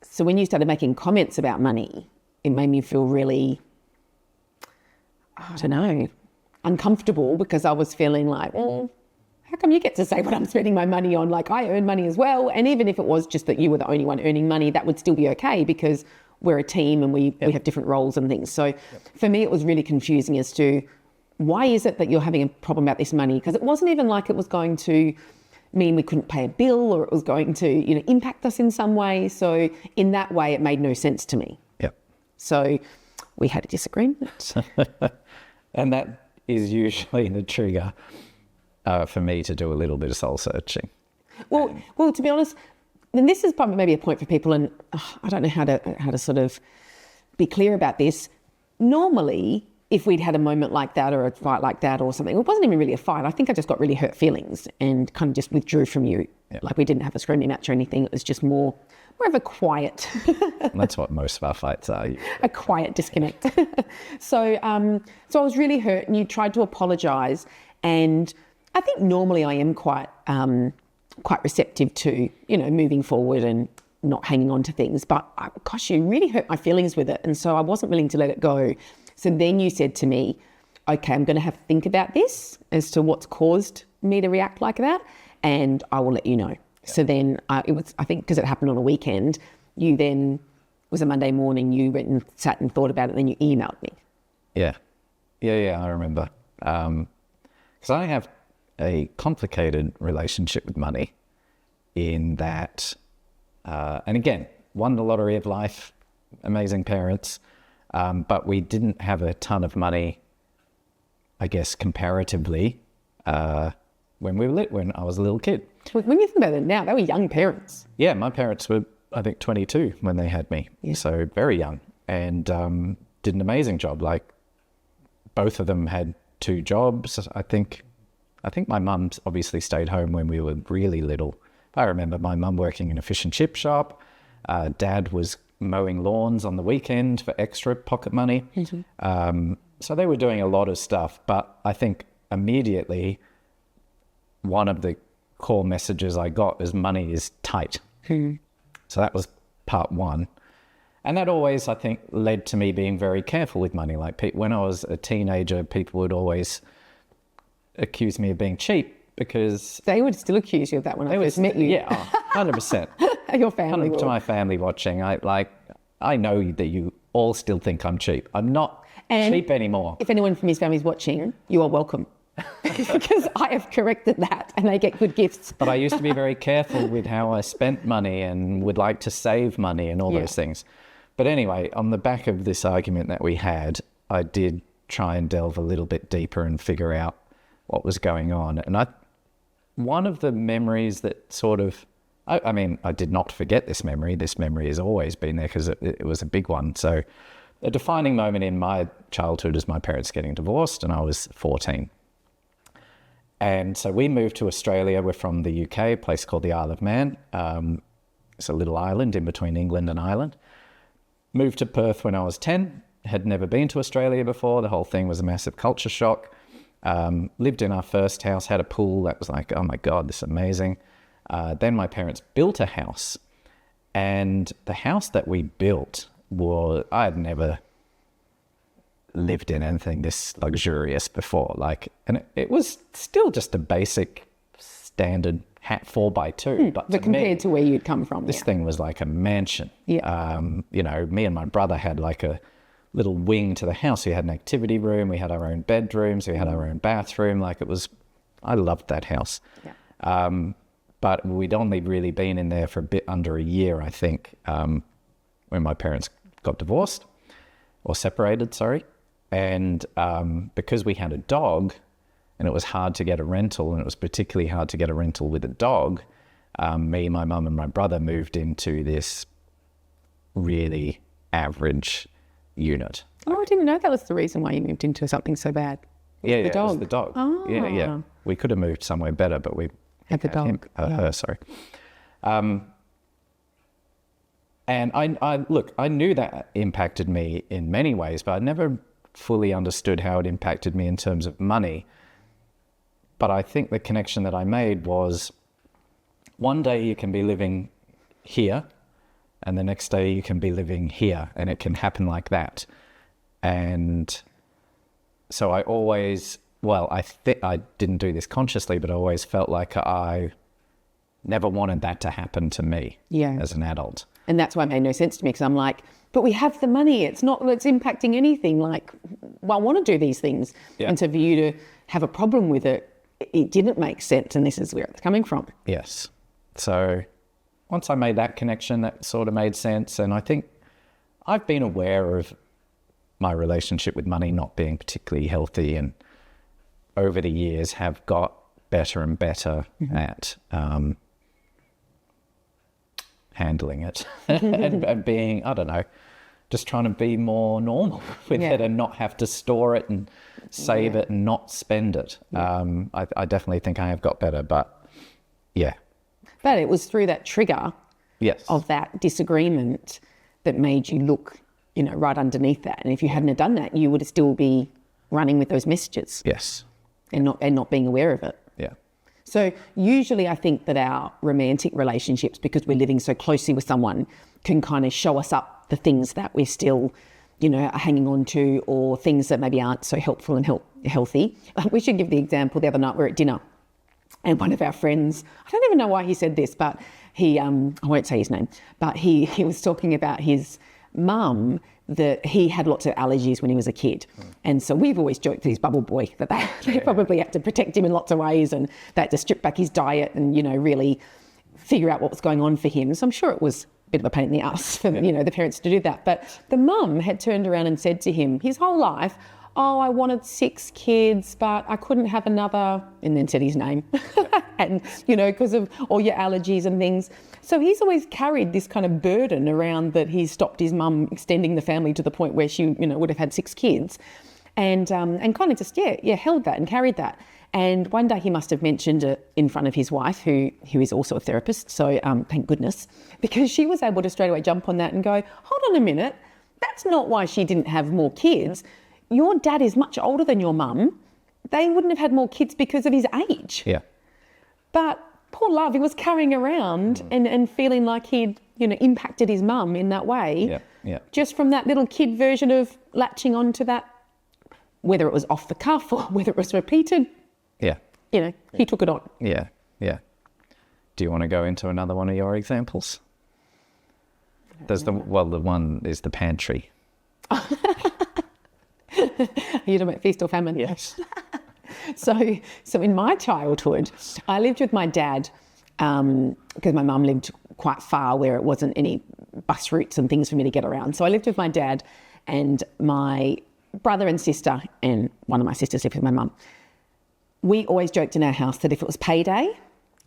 so when you started making comments about money, it made me feel really, uncomfortable, because I was feeling like, well, how come you get to say what I'm spending my money on? I earn money as well. And even if it was just that you were the only one earning money, that would still be okay because we're a team and we have different roles and things. So for me, it was really confusing as to why is it that you're having a problem about this money? Because it wasn't even like it was going to mean we couldn't pay a bill or it was going to, impact us in some way. So in that way, it made no sense to me. Yep. So we had a disagreement. And that is usually the trigger for me to do a little bit of soul searching. Well, to be honest, then this is probably maybe a point for people, and I don't know how to sort of be clear about this. Normally, if we'd had a moment like that or a fight like that or something, it wasn't even really a fight. I think I just got really hurt feelings and kind of just withdrew from you. Yep. Like we didn't have a screaming match or anything. It was just more of a quiet. That's what most of our fights are. A quiet disconnect. So I was really hurt, and you tried to apologise. And I think normally I am quite receptive to, moving forward and not hanging on to things. But gosh, you really hurt my feelings with it. And so I wasn't willing to let it go. So then you said to me, okay, I'm going to have to think about this as to what's caused me to react like that, and I will let you know. Yeah. So then I think because it happened on a weekend, you then, it was a Monday morning, you went and sat and thought about it, and then you emailed me. Yeah, I remember. Because I have a complicated relationship with money in that, and again, won the lottery of life, amazing parents, but we didn't have a ton of money, I guess, comparatively, when I was a little kid. When you think about it now, they were young parents. Yeah, my parents were, I think, 22 when they had me, so very young, and did an amazing job. Like, both of them had 2 jobs. I think my mum obviously stayed home when we were really little. I remember my mum working in a fish and chip shop. Dad was mowing lawns on the weekend for extra pocket money. Mm-hmm. So they were doing a lot of stuff. But I think immediately one of the core messages I got is money is tight. Mm. So that was part one. And that always, I think, led to me being very careful with money. Like when I was a teenager, people would always accuse me of being cheap because... They would still accuse you of that when I first met you. Yeah, 100%. Your family will. To my family watching, I know that you all still think I'm cheap. I'm not cheap anymore. If anyone from his family is watching, you are welcome. Because I have corrected that and they get good gifts. But I used to be very careful with how I spent money and would like to save money and all those things. But anyway, on the back of this argument that we had, I did try and delve a little bit deeper and figure out what was going on. And one of the memories that sort of, I mean, I did not forget this memory. This memory has always been there because it was a big one. So a defining moment in my childhood is my parents getting divorced and I was 14. And so we moved to Australia. We're from the UK, a place called the Isle of Man. It's a little island in between England and Ireland. Moved to Perth when I was 10. Had never been to Australia before. The whole thing was a massive culture shock. Lived in our first house, had a pool. That was like, oh my God, this is amazing. Then my parents built a house. And the house that we built I had never lived in anything this luxurious before. And it was still just a basic standard 4x2. But compared to where you'd come from. This thing was like a mansion. Yeah. Me and my brother had like a little wing to the house. We had an activity room. We had our own bedrooms. We had our own bathroom. I loved that house. Yeah. But we'd only really been in there for a bit under a year, I think, when my parents got divorced or separated, sorry. And because we had a dog and it was hard to get a rental, and it was particularly hard to get a rental with a dog, me, my mum and my brother moved into this really average unit. Oh, I didn't know that was the reason why you moved into something so bad. It was the dog. Oh. Yeah. We could have moved somewhere better, but we had the dog. Her, sorry. And I knew that impacted me in many ways, but I never fully understood how it impacted me in terms of money. But I think the connection that I made was one day you can be living here and the next day you can be living here, and it can happen like that. And so I always, I didn't do this consciously, but I always felt like I never wanted that to happen to me as an adult. And that's why it made no sense to me, because I'm like, but we have the money. It's impacting anything. I want to do these things. Yeah. And so for you to have a problem with it, it didn't make sense, and this is where it's coming from. Yes. So once I made that connection, that sort of made sense. And I think I've been aware of my relationship with money not being particularly healthy, and over the years have got better and better at handling it and being, I don't know, just trying to be more normal with it and not have to store it and save it and not spend it. I definitely think I have got better, but yeah. But it was through that trigger of that disagreement that made you look, right underneath that. And if you hadn't have done that, you would still be running with those messages. Yes. And not being aware of it. Yeah. So usually I think that our romantic relationships, because we're living so closely with someone, can kind of show us up the things that we're still, are hanging on to, or things that maybe aren't so helpful and healthy. We should give the example the other night. We're at dinner, and one of our friends, I don't even know why he said this, but he, I won't say his name, but he was talking about his mum, that he had lots of allergies when he was a kid. And so we've always joked that he's bubble boy, that they probably had to protect him in lots of ways, and they had to strip back his diet and, really figure out what was going on for him. So I'm sure it was a bit of a pain in the ass for, the parents to do that. But the mum had turned around and said to him his whole life, "Oh, I wanted 6 kids, but I couldn't have another," and then said his name. And, because of all your allergies and things. So he's always carried this kind of burden around that he's stopped his mum extending the family to the point where she, would have had 6 kids. And kind of just, held that and carried that. And one day he must have mentioned it in front of his wife, who is also a therapist. So thank goodness, because she was able to straight away jump on that and go, "Hold on a minute, that's not why she didn't have more kids. Your dad is much older than your mum. They wouldn't have had more kids because of his age." Yeah. But poor love, he was carrying around and feeling like he'd, impacted his mum in that way. Yeah. Just from that little kid version of latching onto that, whether it was off the cuff or whether it was repeated. Yeah. He took it on. Yeah. Do you want to go into another one of your examples? There's the one is the pantry. Are you talking about feast or famine? Yes. So in my childhood, I lived with my dad because my mum lived quite far where it wasn't any bus routes and things for me to get around. So I lived with my dad, and my brother and sister, and one of my sisters lived with my mum. We always joked in our house that if it was payday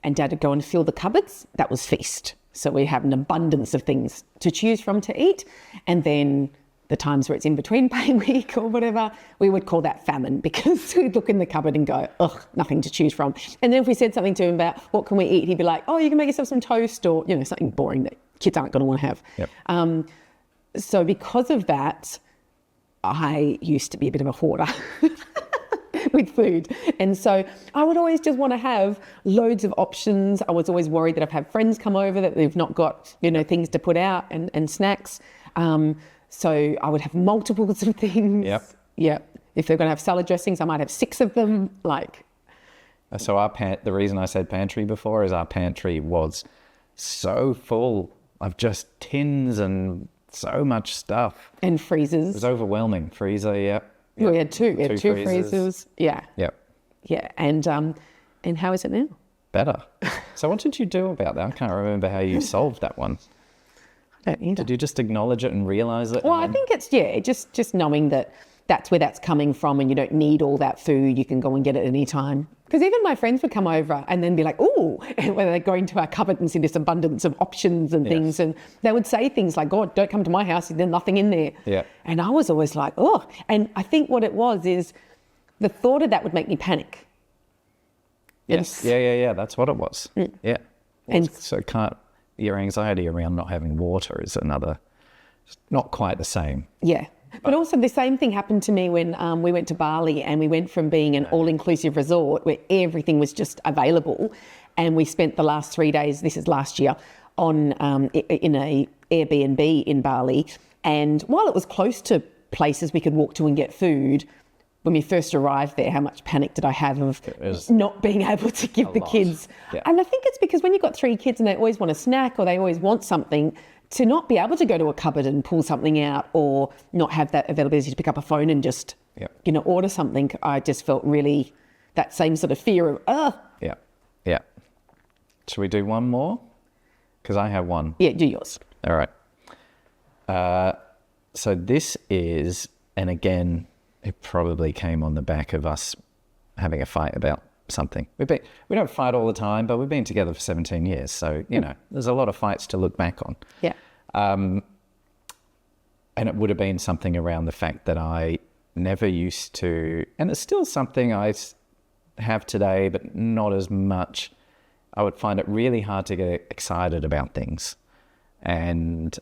and Dad would go and fill the cupboards, that was feast. So we have an abundance of things to choose from to eat. And then the times where it's in between pay week or whatever, we would call that famine, because we'd look in the cupboard and go, ugh, nothing to choose from. And then if we said something to him about what can we eat, he'd be like, "Oh, you can make yourself some toast," or, something boring that kids aren't going to want to have. Yep. So because of that, I used to be a bit of a hoarder with food. And so I would always just want to have loads of options. I was always worried that I'd have friends come over that they've not got, things to put out and snacks. So I would have multiples of things. Yep. Yeah. If they're going to have salad dressings, I might have 6 of them. So the reason I said pantry before is our pantry was so full of just tins and so much stuff. And freezers. It was overwhelming. Freezer, yep. We had 2. We had 2 freezers. Yeah. Yep. Yeah. And how is it now? Better. So what did you do about that? I can't remember how you solved that one. I don't either. Did you just acknowledge it and realise it? Well, I think it's, just knowing that that's where that's coming from, and you don't need all that food. You can go and get it any time. Because even my friends would come over and then be like, "Ooh," when they go into our cupboard and see this abundance of options and things. And they would say things like, "God, don't come to my house. There's nothing in there." Yeah. And I was always like, "Oh." And I think what it was is the thought of that would make me panic. Yes. Yeah. That's what it was. Yeah. And so your anxiety around not having water is another, not quite the same. Yeah. But also the same thing happened to me when we went to Bali, and we went from being an all-inclusive resort where everything was just available, and we spent the last 3 days, this is last year, on in a Airbnb in Bali. And while it was close to places we could walk to and get food, when we first arrived there, how much panic did I have of not being able to give the kids. Yeah. And I think it's because when you've got 3 kids and they always want a snack or they always want something, to not be able to go to a cupboard and pull something out, or not have that availability to pick up a phone and just, order something, I just felt really that same sort of fear of, Yeah. Yeah. Should we do one more? Because I have one. Yeah, do yours. All right. So this is, and again, it probably came on the back of us having a fight about something. We don't fight all the time, but we've been together for 17 years. So, there's a lot of fights to look back on. Yeah. And it would have been something around the fact that I never used to, and it's still something I have today, but not as much. I would find it really hard to get excited about things. And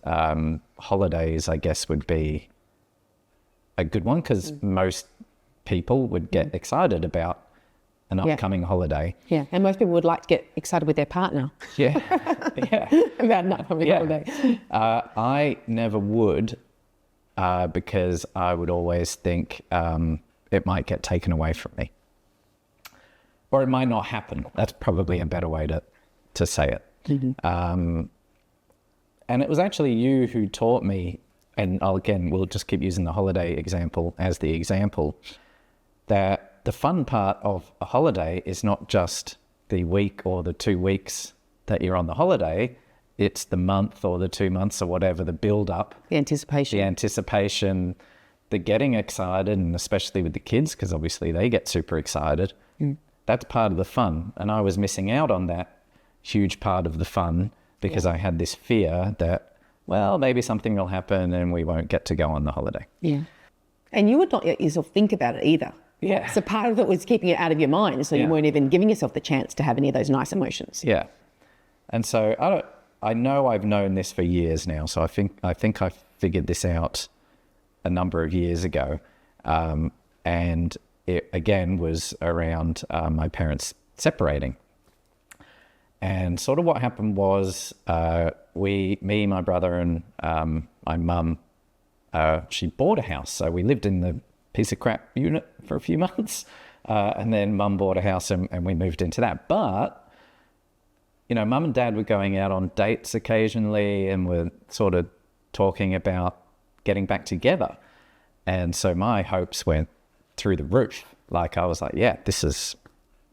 holidays, I guess, would be a good one because most people would get excited about an upcoming holiday. Yeah, and most people would like to get excited with their partner. Yeah, yeah. About an upcoming holiday. I never would because I would always think it might get taken away from me. Or it might not happen. That's probably a better way to say it. Mm-hmm. And it was actually you who taught me, and we'll just keep using the holiday example as the example, that the fun part of a holiday is not just the week or the 2 weeks that you're on the holiday. It's the month or the 2 months or whatever, the build up. The anticipation, the getting excited, and especially with the kids, because obviously they get super excited. Mm. That's part of the fun. And I was missing out on that huge part of the fun because I had this fear that, well, maybe something will happen and we won't get to go on the holiday. Yeah. And you would not let yourself think about it either. Yeah. So part of it was keeping it out of your mind, so you weren't even giving yourself the chance to have any of those nice emotions. Yeah. And so I know I've known this for years now, so I think I figured this out a number of years ago. And it, again, was around my parents separating. And sort of what happened was me, my brother, and my mum, she bought a house. So we lived in the piece of crap unit for a few months. And then mum bought a house and we moved into that. But, mum and dad were going out on dates occasionally and were sort of talking about getting back together. And so my hopes went through the roof. Like, I was like, yeah, this is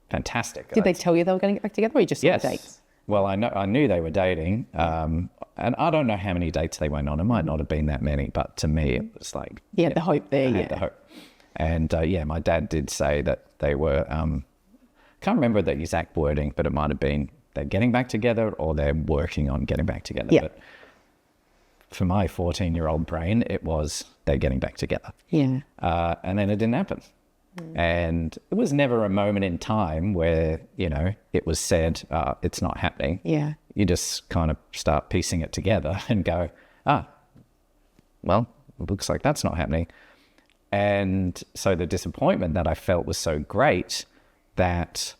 fantastic. Did they tell you they were going to get back together, or you just saw dates? Well, I knew they were dating, and I don't know how many dates they went on. It might not have been that many, but to me, it was like... Yeah, the hope there, I had the hope. And my dad did say that they were... can't remember the exact wording, but it might have been they're getting back together or they're working on getting back together. Yeah. But for my 14-year-old brain, it was they're getting back together. Yeah. And then it didn't happen. And it was never a moment in time where, it was said, it's not happening. Yeah. You just kind of start piecing it together and go, well, it looks like that's not happening. And so the disappointment that I felt was so great that's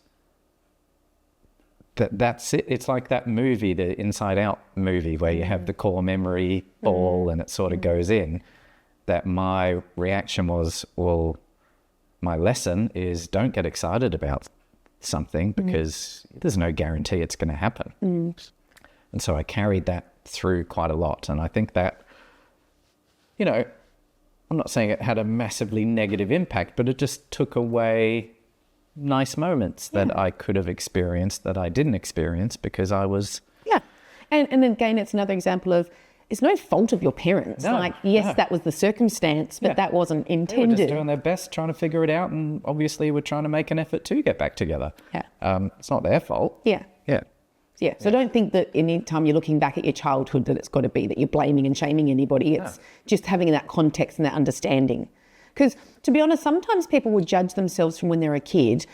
it. It's like that movie, the Inside Out movie, where you have the core memory ball and it sort of goes in, that my reaction was, well, my lesson is don't get excited about something because there's no guarantee it's going to happen. And so I carried that through quite a lot. And I think that, I'm not saying it had a massively negative impact, but it just took away nice moments that I could have experienced that I didn't experience because I was... Yeah. And again, it's another example of it's no fault of your parents. That was the circumstance, but that wasn't intended. They were just doing their best trying to figure it out, and obviously we're trying to make an effort to get back together. Yeah. It's not their fault. Yeah. Yeah. Yeah. So don't think that any time you're looking back at your childhood that it's got to be that you're blaming and shaming anybody. It's just having that context and that understanding. Because to be honest, sometimes people will judge themselves from when they're a kid,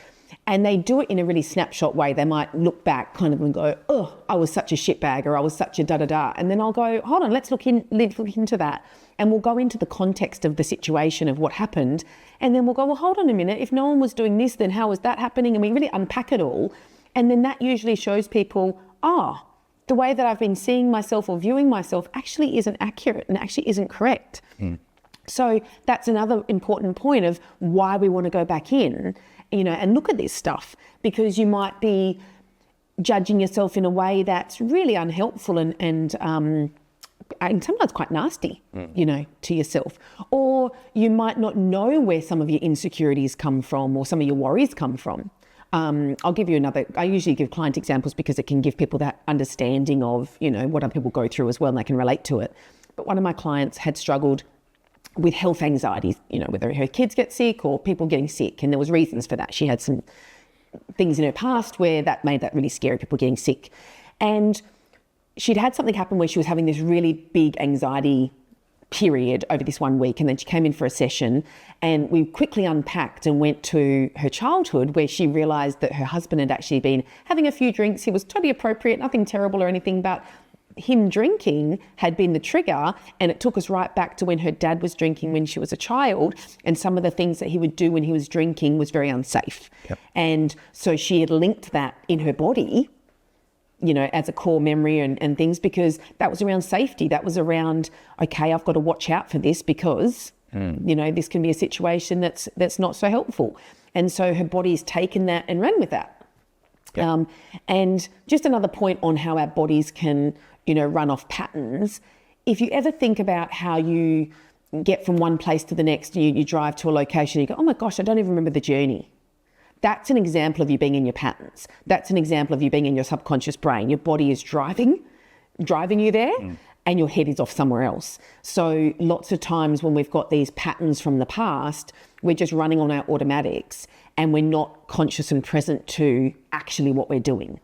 and they do it in a really snapshot way. They might look back kind of and go, oh, I was such a shitbag, or I was such a da-da-da. And then I'll go, hold on, let's look into that. And we'll go into the context of the situation of what happened. And then we'll go, well, hold on a minute. If no one was doing this, then how was that happening? And we really unpack it all. And then that usually shows people, the way that I've been seeing myself or viewing myself actually isn't accurate and actually isn't correct. So that's another important point of why we want to go back in, and look at this stuff, because you might be judging yourself in a way that's really unhelpful and and sometimes quite nasty, to yourself. Or you might not know where some of your insecurities come from or some of your worries come from. I'll give you I usually give client examples because it can give people that understanding of, what other people go through as well, and they can relate to it. But one of my clients had struggled with health anxieties, whether her kids get sick or people getting sick, and there was reasons for that. She had some things in her past where that made that really scary, people getting sick. And she'd had something happen where she was having this really big anxiety period over this 1 week, and then she came in for a session, and we quickly unpacked and went to her childhood, where she realised that her husband had actually been having a few drinks. He was totally appropriate, nothing terrible or anything, but him drinking had been the trigger, and it took us right back to when her dad was drinking when she was a child, and some of the things that he would do when he was drinking was very unsafe. Yep. And so she had linked that in her body, as a core memory and things, because that was around safety. That was around, okay, I've got to watch out for this because, this can be a situation that's not so helpful. And so her body's taken that and ran with that. Yep. And just another point on how our bodies can, run off patterns. If you ever think about how you get from one place to the next, you drive to a location, you go, oh my gosh, I don't even remember the journey. That's an example of you being in your patterns. That's an example of you being in your subconscious brain. Your body is driving you there, and your head is off somewhere else. So lots of times when we've got these patterns from the past, we're just running on our automatics, and we're not conscious and present to actually what we're doing,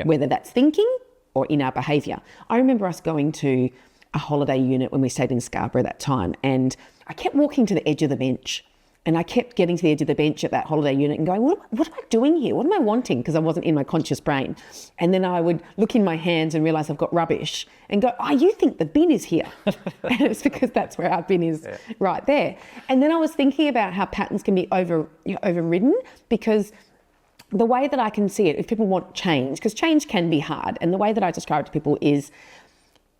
whether that's thinking or in our behaviour. I remember us going to a holiday unit when we stayed in Scarborough at that time, and I kept walking to the edge of the bench. And I kept getting to the edge of the bench at that holiday unit and going, what am I doing here? What am I wanting? Because I wasn't in my conscious brain. And then I would look in my hands and realise I've got rubbish and go, you think the bin is here. And it's because that's where our bin is, right there. And then I was thinking about how patterns can be overridden, because the way that I can see it, if people want change, because change can be hard, and the way that I describe it to people is,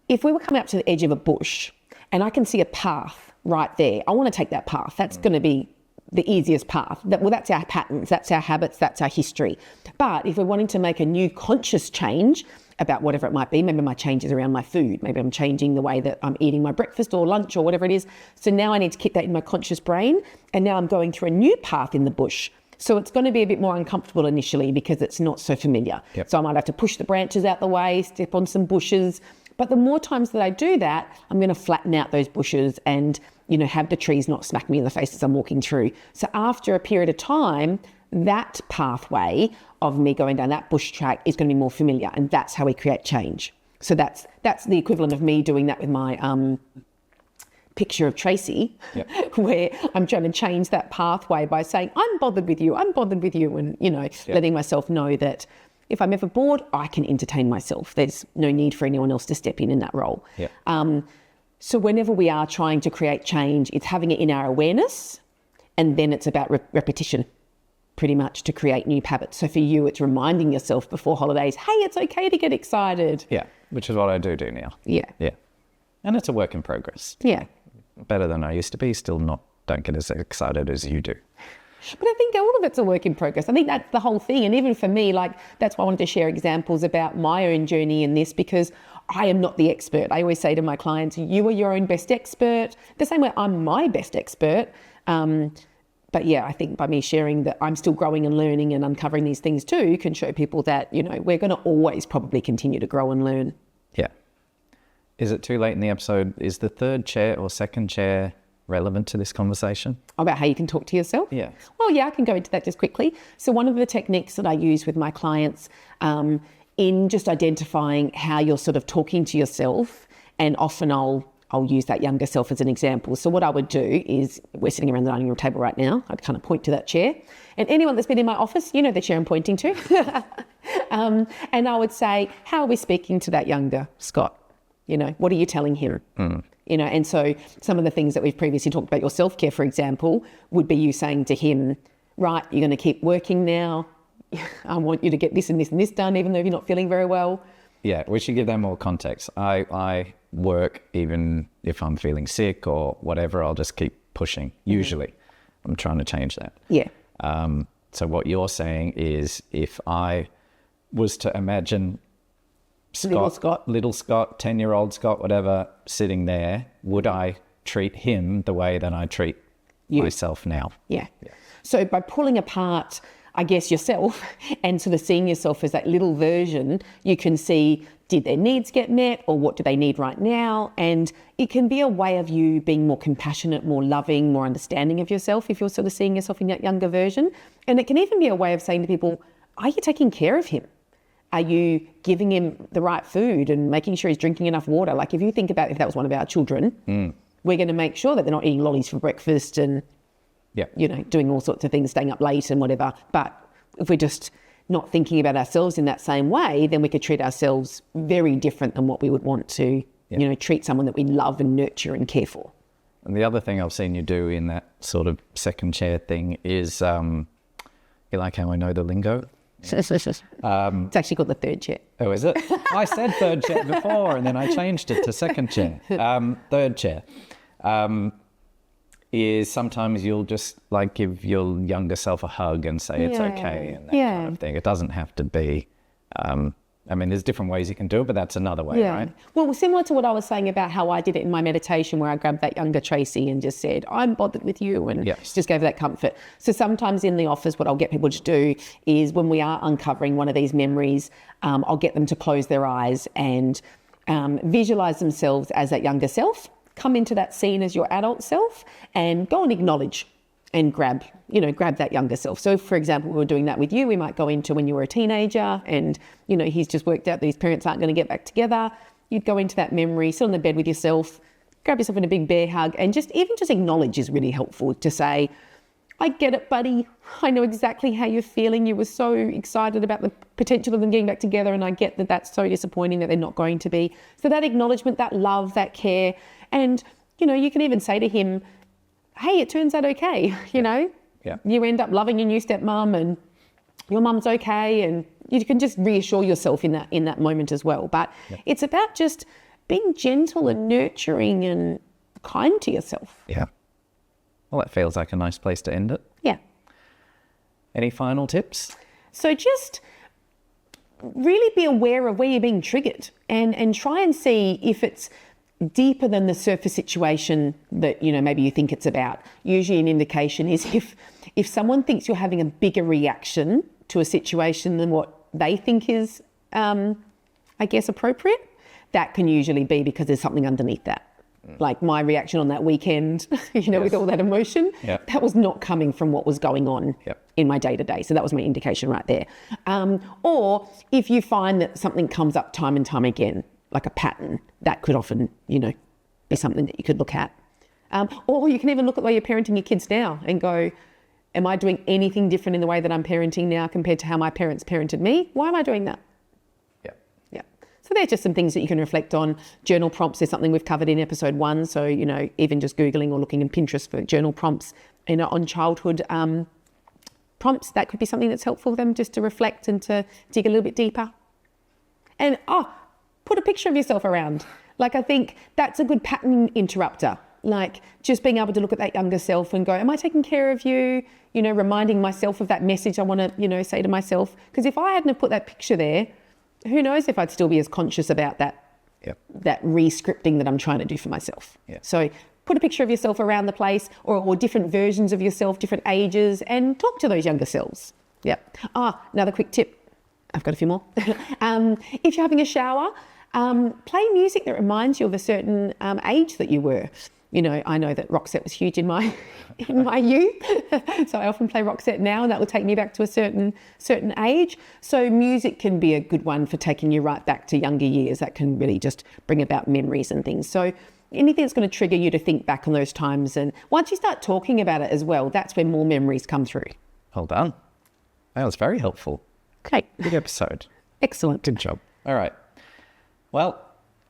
if we were coming up to the edge of a bush and I can see a path right there, I want to take that path. That's going to be the easiest path. That's our patterns, that's our habits, that's our history. But if we're wanting to make a new conscious change about whatever it might be, maybe my change is around my food, maybe I'm changing the way that I'm eating my breakfast or lunch or whatever it is. So now I need to keep that in my conscious brain, and now I'm going through a new path in the bush. So it's going to be a bit more uncomfortable initially because it's not so familiar. Yep. So I might have to push the branches out the way, step on some bushes. But the more times that I do that, I'm going to flatten out those bushes and have the trees not smack me in the face as I'm walking through. So after a period of time, that pathway of me going down that bush track is going to be more familiar, and that's how we create change. So that's the equivalent of me doing that with my picture of Tracey, where I'm trying to change that pathway by saying, I'm bothered with you, and, letting myself know that if I'm ever bored, I can entertain myself. There's no need for anyone else to step in that role. So whenever we are trying to create change, it's having it in our awareness, and then it's about repetition, pretty much, to create new habits. So for you, it's reminding yourself before holidays, hey, it's okay to get excited. Yeah, which is what I do now. Yeah. And it's a work in progress. Yeah. Better than I used to be, still don't get as excited as you do. But I think all of it's a work in progress. I think that's the whole thing. And even for me, that's why I wanted to share examples about my own journey in this, because I am not the expert. I always say to my clients, you are your own best expert. The same way I'm my best expert. But yeah, I think by me sharing that I'm still growing and learning and uncovering these things too can show people that, we're going to always probably continue to grow and learn. Yeah. Is it too late in the episode? Is the third chair or second chair relevant to this conversation? About how you can talk to yourself? Yeah. Well, yeah, I can go into that just quickly. So one of the techniques that I use with my clients in just identifying how you're sort of talking to yourself, and often I'll use that younger self as an example. So what I would do is, we're sitting around the dining room table right now, I'd kind of point to that chair. And anyone that's been in my office, the chair I'm pointing to. And I would say, how are we speaking to that younger Scott? What are you telling him? And so some of the things that we've previously talked about, your self-care, for example, would be you saying to him, right, you're going to keep working now. I want you to get this and this and this done, even though you're not feeling very well. Yeah, we should give them more context. I work even if I'm feeling sick or whatever, I'll just keep pushing. Usually. I'm trying to change that. Yeah. So what you're saying is, if I was to imagine little Scott, 10-year-old Scott, whatever, sitting there, would I treat him the way that I treat myself now? Yeah. So by pulling apart, I guess, yourself and sort of seeing yourself as that little version, you can see, did their needs get met, or what do they need right now? And it can be a way of you being more compassionate, more loving, more understanding of yourself if you're sort of seeing yourself in that younger version. And it can even be a way of saying to people, are you taking care of him? Are you giving him the right food and making sure he's drinking enough water? Like if you think about if that was one of our children, we're going to make sure that they're not eating lollies for breakfast and, doing all sorts of things, staying up late and whatever. But if we're just not thinking about ourselves in that same way, then we could treat ourselves very different than what we would want to, treat someone that we love and nurture and care for. And the other thing I've seen you do in that sort of second chair thing is, you like how I know the lingo? It's actually called the third chair. Oh, is it? I said third chair before and then I changed it to second chair. Third chair is sometimes you'll just like give your younger self a hug and say it's okay and that kind of thing. It doesn't have to be, there's different ways you can do it, but that's another way, right? Well, similar to what I was saying about how I did it in my meditation where I grabbed that younger Tracey and just said, I'm bothered with you, and just gave her that comfort. So sometimes in the office, what I'll get people to do is when we are uncovering one of these memories, I'll get them to close their eyes and visualize themselves as that younger self, come into that scene as your adult self and go and acknowledge and grab that younger self. So for example, we were doing that with you. We might go into when you were a teenager and, he's just worked out that his parents aren't going to get back together. You'd go into that memory, sit on the bed with yourself, grab yourself in a big bear hug, and just acknowledge is really helpful to say, I get it, buddy. I know exactly how you're feeling. You were so excited about the potential of them getting back together, and I get that that's so disappointing that they're not going to be. So that acknowledgement, that love, that care, and, you can even say to him, hey, it turns out okay, You end up loving your new stepmom and your mum's okay, and you can just reassure yourself in that moment as well. But it's about just being gentle and nurturing and kind to yourself. Yeah. Well, that feels like a nice place to end it. Yeah. Any final tips? So just really be aware of where you're being triggered and try and see if it's deeper than the surface situation that, maybe you think it's about. Usually an indication is if someone thinks you're having a bigger reaction to a situation than what they think is, appropriate, that can usually be because there's something underneath that. Like my reaction on that weekend, with all that emotion, that was not coming from what was going on in my day-to-day. So that was my indication right there. Or if you find that something comes up time and time again, like a pattern, that could often, be something that you could look at. Or you can even look at the way you're parenting your kids now and go, am I doing anything different in the way that I'm parenting now compared to how my parents parented me? Why am I doing that? Yeah. So they're just some things that you can reflect on. Journal prompts is something we've covered in episode 1. So, even just Googling or looking in Pinterest for journal prompts, on childhood prompts, that could be something that's helpful for them just to reflect and to dig a little bit deeper. And, put a picture of yourself around. Like, I think that's a good pattern interrupter. Like, just being able to look at that younger self and go, am I taking care of you? Reminding myself of that message I want to, say to myself. Because if I hadn't have put that picture there, who knows if I'd still be as conscious about that re-scripting that I'm trying to do for myself. So put a picture of yourself around the place or different versions of yourself, different ages, and talk to those younger selves. Another quick tip. I've got a few more. If you're having a shower, play music that reminds you of a certain age that you were. I know that Roxette was huge in my youth, so I often play Roxette now, and that will take me back to a certain age. So music can be a good one for taking you right back to younger years. That can really just bring about memories and things. So anything that's going to trigger you to think back on those times, and once you start talking about it as well, that's when more memories come through. Well done. That was very helpful. Great. Good episode. Excellent. Good job. All right. Well,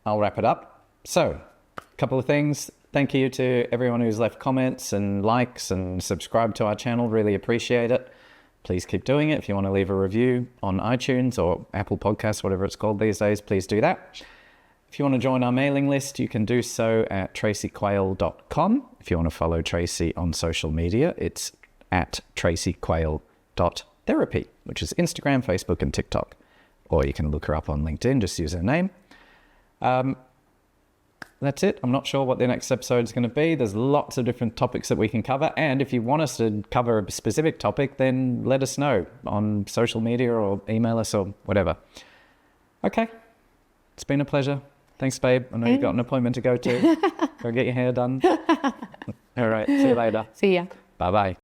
I'll wrap it up. So, a couple of things. Thank you to everyone who's left comments and likes and subscribed to our channel. Really appreciate it. Please keep doing it. If you want to leave a review on iTunes or Apple Podcasts, whatever it's called these days, please do that. If you want to join our mailing list, you can do so at traceyquayle.com. If you want to follow Tracey on social media, it's at traceyquayle.therapy, which is Instagram, Facebook, and TikTok. or you can look her up on LinkedIn, just use her name. That's it. I'm not sure what the next episode is going to be. There's lots of different topics that we can cover. And if you want us to cover a specific topic, then let us know on social media or email us or whatever. Okay. It's been a pleasure. Thanks, babe. I know you've got an appointment to go to. Go get your hair done. All right. See you later. See ya. Bye-bye.